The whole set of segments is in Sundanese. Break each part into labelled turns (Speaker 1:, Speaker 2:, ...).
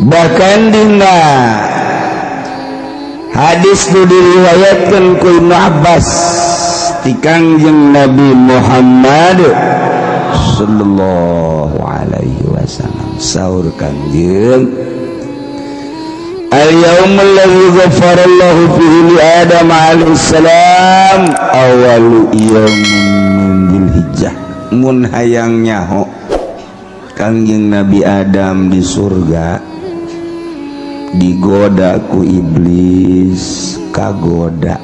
Speaker 1: bahkan dina hadis nu diriwayatkeun ku Ibnu Abbas ti Kangjeng Nabi Muhammad sallallahu alaihi wasallam saur Kangjeng al-yaumul ladzi ghafarallahu fihi li Adam alaihi salam awalu yaumin min Dzulhijjah mun hayang nyaho Kangjeng Nabi Adam di surga digoda ku iblis kagoda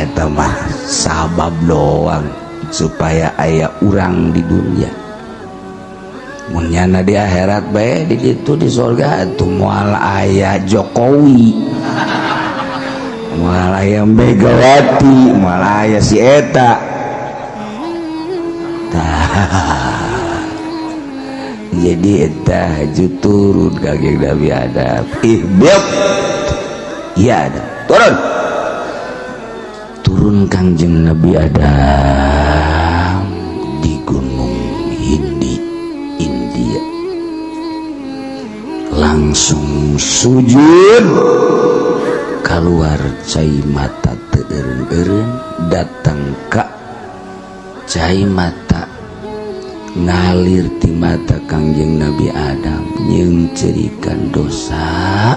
Speaker 1: eta mah sabab doang supaya aya urang di dunia mun nyana di akhirat bae di ditu di surga atuh moal aya Jokowi moal aya Megawati moal aya si eta jadi eta haju turun Kangjeng Nabi Adam ihbib ya Adam turun Kangjeng Nabi Adam di Gunung Hindi India langsung sujud keluar cai mata teu eureun datang ka cai mata ngalir ti mata Kangjeng Nabi Adam nyengcerikan dosa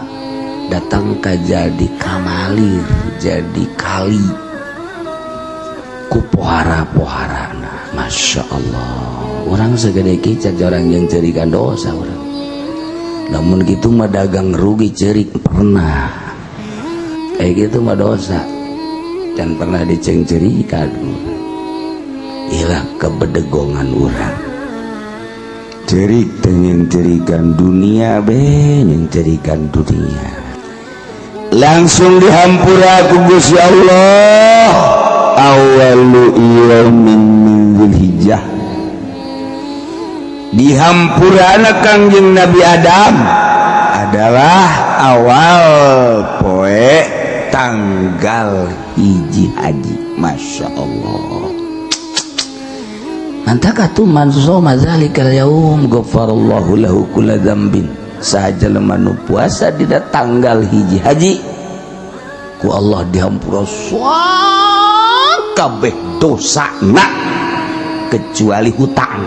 Speaker 1: datang ka jadi kamalir jadi kali ku pohara-poharana Masya Allah orang segede kicat orang yang cerikan dosa orang namun gitu mah dagang rugi cerik pernah kayak gitu mah dosa dan pernah diceng-cerikan ilah kebedegongan orang cerik dengan cerikan dunia yang cerikan dunia langsung dihampura ku Gusti Allah awalu yaumin min Dzulhijjah dihampurana Kangjeng Nabi Adam adalah awal poe tanggal hiji haji Masya Allah mantaka tu man soma zalikal yaum ghafarallahu lahu kulla dzambin saja lemanu puasa di tanggal hiji haji ku Allah dihampura kabeh dosana kecuali hutang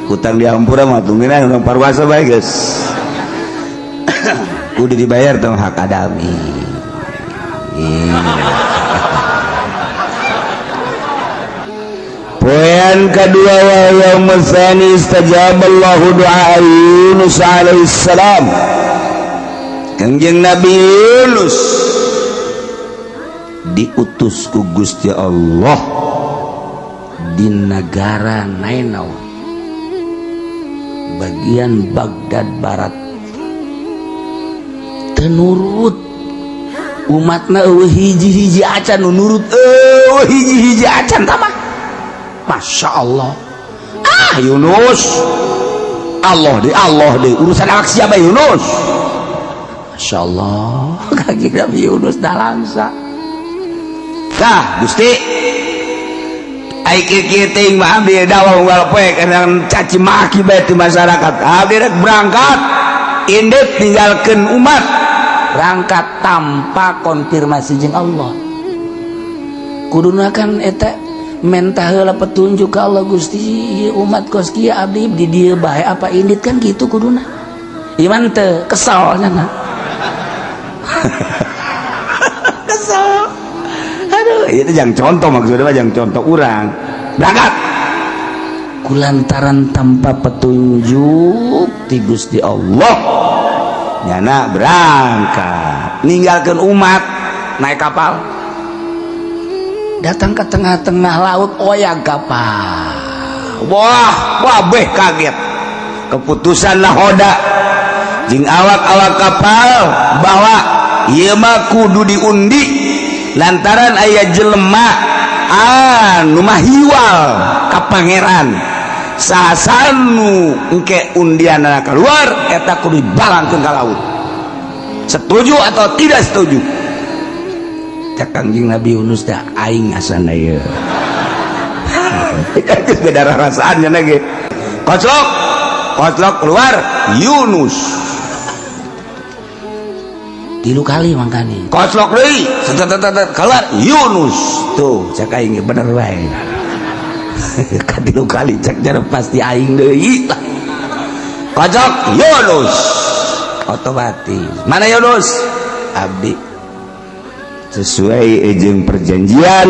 Speaker 1: hutang dihampura mah tungguina urang parwasa bae geus udah dibayar tong hak adami poean kedua wa yaumul tsani istajaballahu du'a Yunus alaihi salam Kangjeng Nabi Yunus diutus ku Gusti Allah di negara Nainaw bagian Baghdad Barat tenurut umatna hiji-hiji acan nurut hiji-hiji acan tamah Masya Allah Yunus Allah deh urusan awak siapa Yunus Masya Allah Kangjeng Nabi Yunus dah langsa nah Gusti ai kieu teuing mah abdi dakwah unggal poe kana caci maki bae ti masyarakat abdi rek berangkat indep tinggalkeun umat berangkat tanpa konfirmasi jeung Allah kuduna kan eta mentah heula petunjuk ka Allah Gusti umat kos kieu abdi di dieu bae apa indit kan gitu kuduna iman teu kesal nya kesal aduh itu jangan contoh maksudnya jangan contoh orang berangkat kulantaran tanpa petunjuk ti Gusti Allah nyana berangkat ninggalkeun umat naik kapal datang ke tengah-tengah laut oyag kapal wah beh kaget keputusan nahoda jeung awak-awak kapal bahwa ieu mah kudu diundi lantaran aya jelema anu mah hiwal ka pangeran sasanu engke undianna keluar eta kudu dibalangkeun ka laut setuju atau tidak setuju cak Kangjeng Nabi Yunus dah aing asana ye beda rasaannya lagi. Koclok keluar Yunus 3 kali mangkani koclok deui keluar Yunus tuh cek aing bener wae ka 3 kali cek jare pasti aing deui koclok Yunus otomatis mana Yunus abdi sesuai jeung perjanjian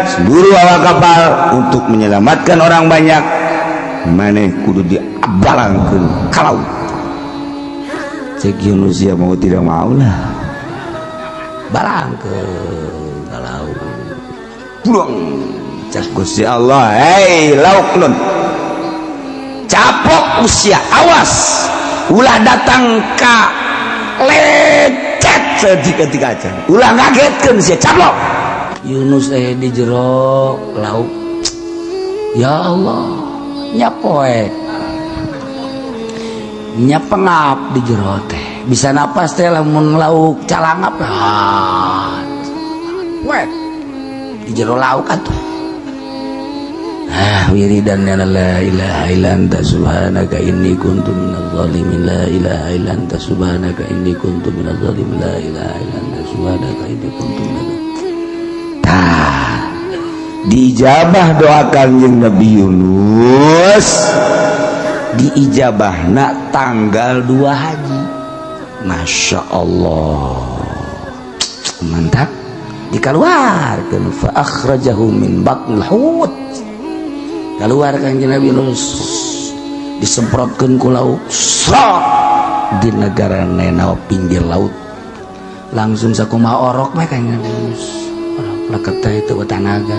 Speaker 1: seluruh awak kapal untuk menyelamatkan orang banyak maneh kudu diabalangkeun ka laut. Cek Yunus ya mau tidak mau lah balangkeun ka laut pulang cek Gusti Allah hei lauk nun capok usia awas ulah datang ka lecet seketika aja ulah ngagetkeun sia capok Yunus di jero lauk ya Allah nyapoe nyapengap di jero teh bisa napas teh lamun lauk calangap wet di jero lauk atuh wiridan la ilaha illa anta subhanaka inni kuntu minadz zalimin la ilaha illa anta subhanaka inni kuntu minadz zalimin la ilaha illa anta subhanaka inni kuntu minadz diijabah doakan yang Nabi Yunus diijabahna tanggal 2 haji Masya Allah mantap dikeluarkan fa akhrajahu min batnil hut keluarkan Nabi Yunus disemprotkan ku lauk srot di negara nena pinggir laut langsung sakumaha orok mah ka Nabi Yunus leketnya itu tanaga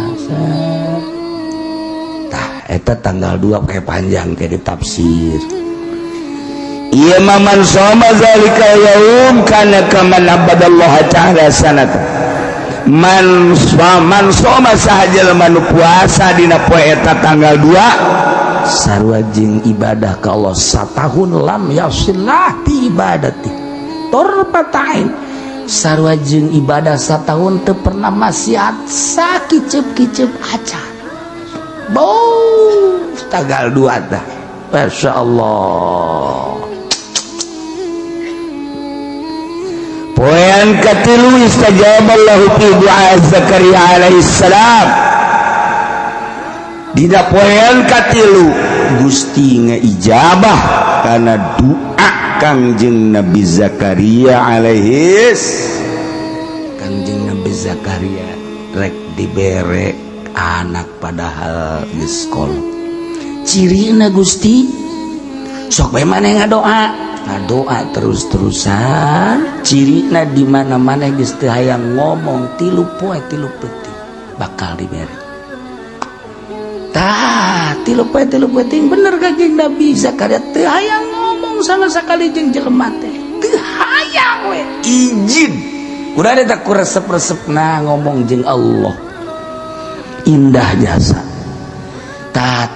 Speaker 1: eta tanggal 2 kayak panjang kayak ditafsir iya man soma zalika yaum kana kaman abadallaha ta'ala sanata man soma sahaja manu puasa dina poe eta tanggal 2 sarua jeung ibadah ka Allah satahun lam yasillah ti ibadati torpatain sarua jeung ibadah satahun teu pernah maksiat sakicep-kicep acan bau tanggal 2 dah Masya Allah poean katilu istajaballahu fi du'a Zakaria alaihi salam dina poean katilu Gusti ngaijabah kana doa Kangjeng Nabi Zakaria alaihis Kangjeng Nabi Zakaria rek dibere anak padahal di sekolah cirina Gusti sok bae maneh ngadoa terus-terusan cirina di mana-mana geus teu hayang ngomong 3 poe 3 peuting bakal dibere tah 3 poe 3 peuting bener Kangjeng Nabi Zakaria teu hayang ngomong sama sekali jeung jelema teh teu hayang we izin udah ada tak kuresep-resepna ngomong jeung Allah indah jasa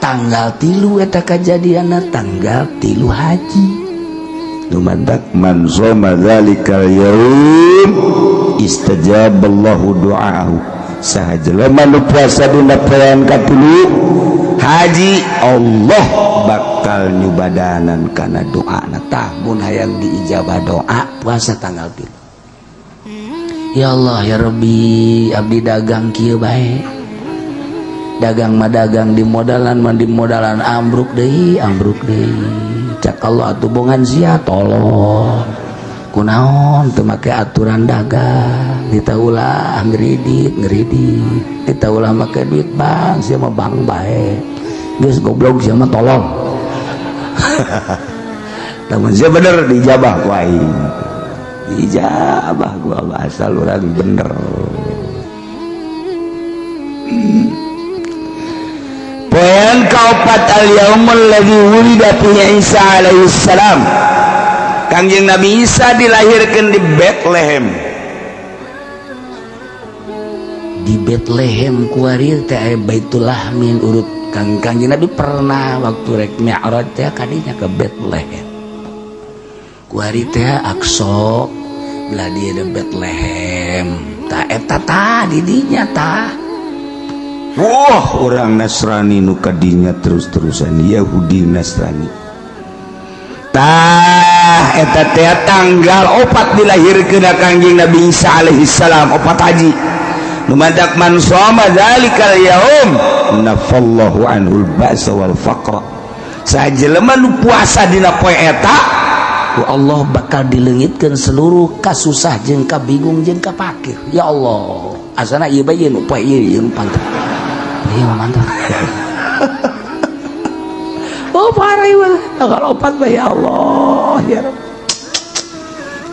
Speaker 1: tanggal 3 eta kajadianna tanggal 3 haji lumantak man shoma dzalikal yaum istajaballahu du'aahu saha jelema nu puasa dina poean ka-3 haji Allah bakal nyubadanan kana doana tah mun hayang diijabah doa puasa tanggal 3 ya Allah ya Rabbi abdi dagang kieu bae dagang mah dagang di modalan ambruk deui cak Allah atuh bongan sia tolong kunaon teu make aturan dagang kita ulah ngeridit kita ulah make duit bang sia mah bang bae geus goblok sia mah tolong lamun sia bener dijabah ku aing dijabah gua asal urang bener poean kaopat al-yaumul ladzi wulida fihi Isa alaihi salam Kangjeng Nabi Isa dilahirkan di Bethlehem kuarir teh Baitul Lahmin urut Kangjeng Nabi pernah waktu rek Mi'raj teh kadinya ke Bethlehem kuarir teh Aqsa belah dia di Bethlehem tah eta tah di dinya tah wah orang Nasrani nu kadinya terus-terusan Yahudi Nasrani tah eta teh tanggal 4 dilahirkeun Kangjeng Nabi Isa alaihi salam 4 haji nu madak man shoma zalikal yaum nafallahu anhul ba'sa wal faqra sajelema nu puasa dina poe eta ku Allah bakal dileungitkeun seluruh kasusah jeung kabingung jeung kapakir ya Allah asana ieu bae nu poe ieu pantah ieu mantap oh parah ieu tanggal 4 bae ya Allah ya Rabb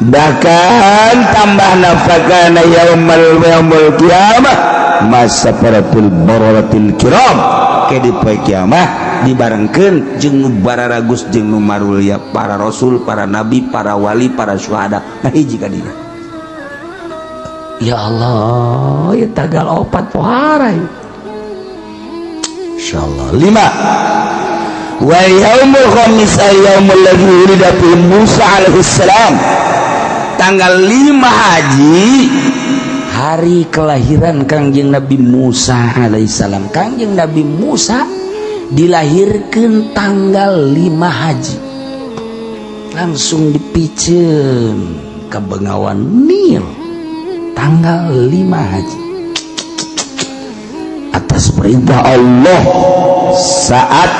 Speaker 1: bahkan tambah nafakana yaumul qiyamah masafaratul bararatil kiram ke di poe kiamah dibarengkeun jeung nu bararagus jeung nu marulya para rasul, para nabi, para wali, para syuhada. Nah hiji ka dieu. Ya Allah, ya tanggal 4 pohara. Insyaallah. 5. Wa yaumul khamis yaumul ladzi wulida fihi Musa alaihi salam. Tanggal 5 haji hari kelahiran Kangjeng Nabi Musa alaihissalam. Kangjeng Nabi Musa dilahirkan tanggal 5 haji langsung dipicen ke Bengawan Nil tanggal 5 haji atas perintah Allah saat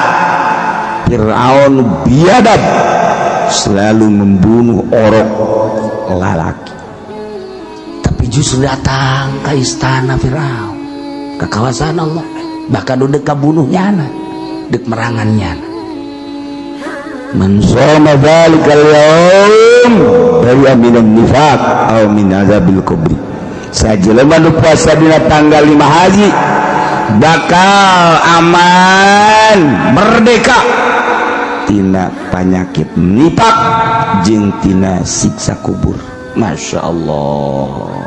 Speaker 1: Fir'aun biadab selalu membunuh orang lalaki tapi justru datang ke istana Fir'aun ke kawasan Allah bahkan udah kabunuhnya anak dek merangannya man shoma dzalikal yaum bari'a minan nifaq aw min azabil kubri sajelema nu puasa dina tanggal 5 haji bakal aman merdeka tina penyakit nifaq jeung tina siksa kubur. Masya Allah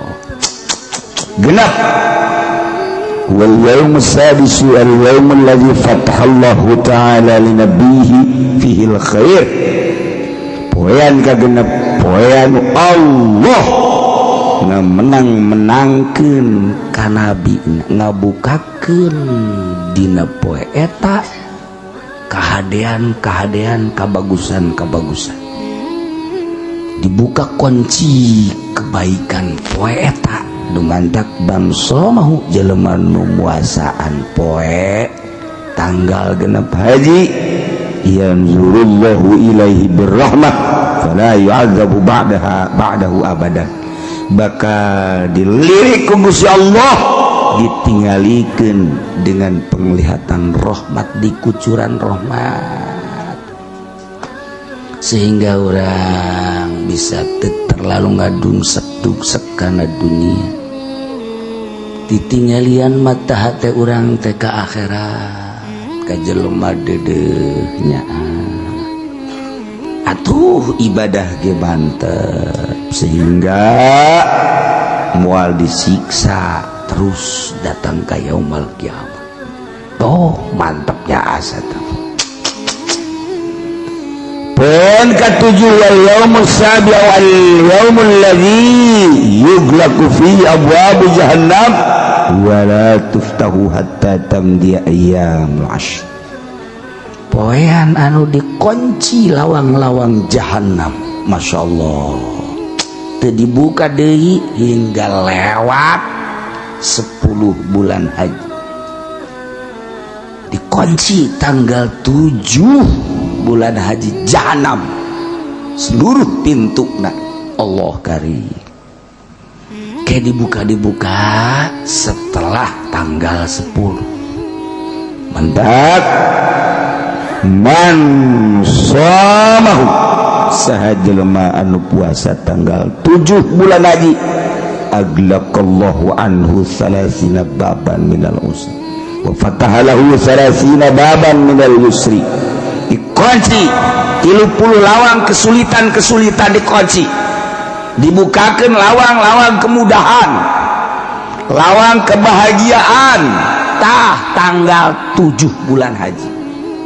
Speaker 1: genap wal yaum as-sadisu al yaum alladhi fatahallahu ta'ala li nabiyhi fihi al khair poean kagenep poean Allah menangkeun ka nabi ngabukakeun dina poe eta kahadean kabagusan dibuka kunci kebaikan poe eta dumandak bangsa mahu jelema nu muasaan poe tanggal genep haji yanzurullahu ilaihi birrahmah fala yu'adzabu ba'dahu abadan bakal dilirik ku Gusti Allah ditinggalikeun dengan penglihatan rahmat di kucuran rahmat sehingga orang bisa terlalu ngadungsek kana dunia ditinggalian mata hati orang teh ka akhirat ka jelema dedehnya atuh ibadah ge mantep sehingga moal disiksa terus datang ka yaumul qiyamah toh mantepnya asa tuh poin ketujuh wal yaumul sabi wal yaumul ladzi yughlaqu fi abwaab jahannam wa la tuftahu hatta tamdi ayyamul ashr poean anu dikunci lawang-lawang jahannam. Masya Allah teu dibuka deui hingga lewat 10 bulan haji dikunci tanggal 7 bulan haji jahannam seluruh pintunya Allah karim kayak dibuka setelah tanggal 10 mantap man shamahu sahajelema anu puasa tanggal 7 bulan haji aglaqallahu anhu 30 baban minal usri wa fatahalahu 30 baban minal yusri dikunci 30 lawang kesulitan dikunci dibukakan lawang-lawang kemudahan lawang kebahagiaan tanggal 7 bulan haji.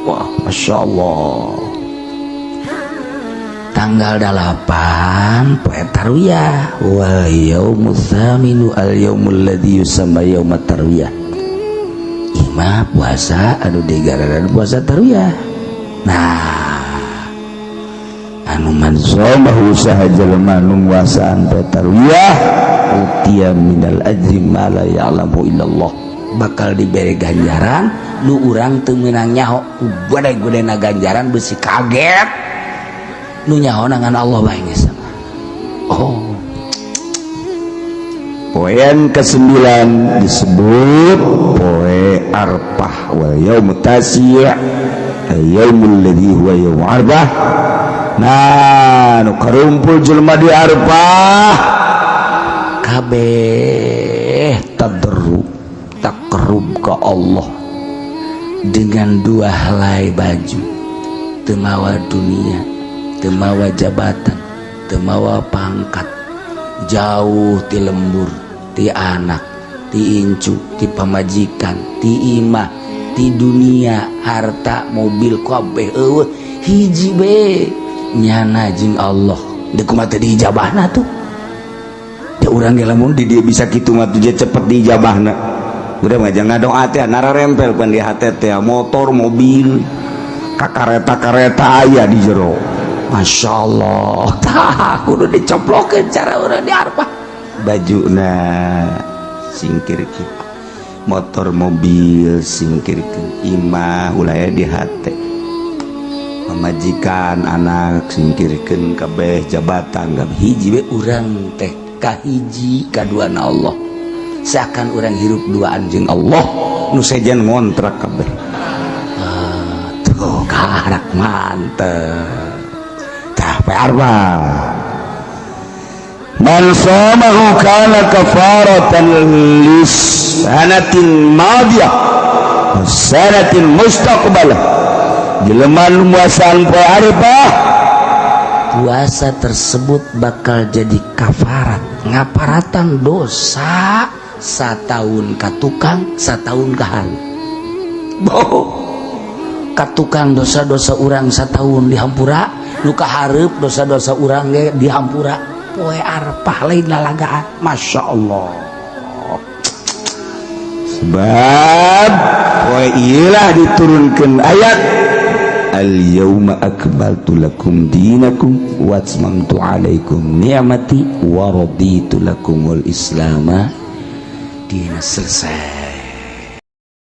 Speaker 1: Wah Masya Allah tanggal 8 poe tarwiyah wal yaumul tsaminu al yaumul ladzi yusamma yaumat tarwiyah mah puasa anu digararan puasa taruyah. Nah anu man somahu saha jelema nu nguasaan poe taruyah utiya minal ajri ma la ya'lamu illallah, bakal diberi ganjaran nu urang teu meunang nyaho. Gede-gedena ganjaran beusi kaget nu nyaho nangan Allah bae geus. Oh, poin ke-9 disebut poe Arfah wa yaumut tasi' yaumul ladzi huwa yaum Arfah. Nah nu karumpul jelema di Arfah kabeh tadarru takarrub ke Allah dengan 2 helai baju, teu mawa dunia, teu mawa jabatan, teu mawa pangkat, jauh ti lembur, ti anak, ti incu, ti pamajikan, ti imah, ti dunia, harta, mobil, kabeh eueuh hiji be nyana jeung Allah. Deuk kumaha teh diijabahna tuh. Da urang ge lamun di dieu bisa kitu mah teh cepet diijabahna. Udah mah jangan doa teh nara rempel pan di hate teh motor, mobil, kareta-kareta aya di jero. Masya Allah, tah kudu dicoplokeun cara urang di Arfah. Bajuna singkirkeun, motor mobil singkirkeun, imah ulah di hate, mamajikan anak singkirkeun kabeh, jabatan kabeh hiji we urang teh kahiji kaduana Allah. Seakan urang hirup duaan jeung Allah nu sejen ngontrak kabeh. Tuh karak mantep. Arba man samahu kana kafaratan lis sanatin madiyah sanatin mustaqbalah. Jelema nu muasaan poe Arfah, puasa tersebut bakal jadi kafarat, ngaparatan dosa satahun ka tukang, satahun ka halu. Katukang dosa-dosa urang satahun dihampura, nu kahareup dosa-dosa urang ge dihampura. Poe Arfah lain lalagaan. Masya Allah. Sebab poe ieulah diturunkeun ayat al-yauma akmaltu lakum dinakum wa atmamtu alaikum ni'mati wa raditu lakumul islama dina. Selesai.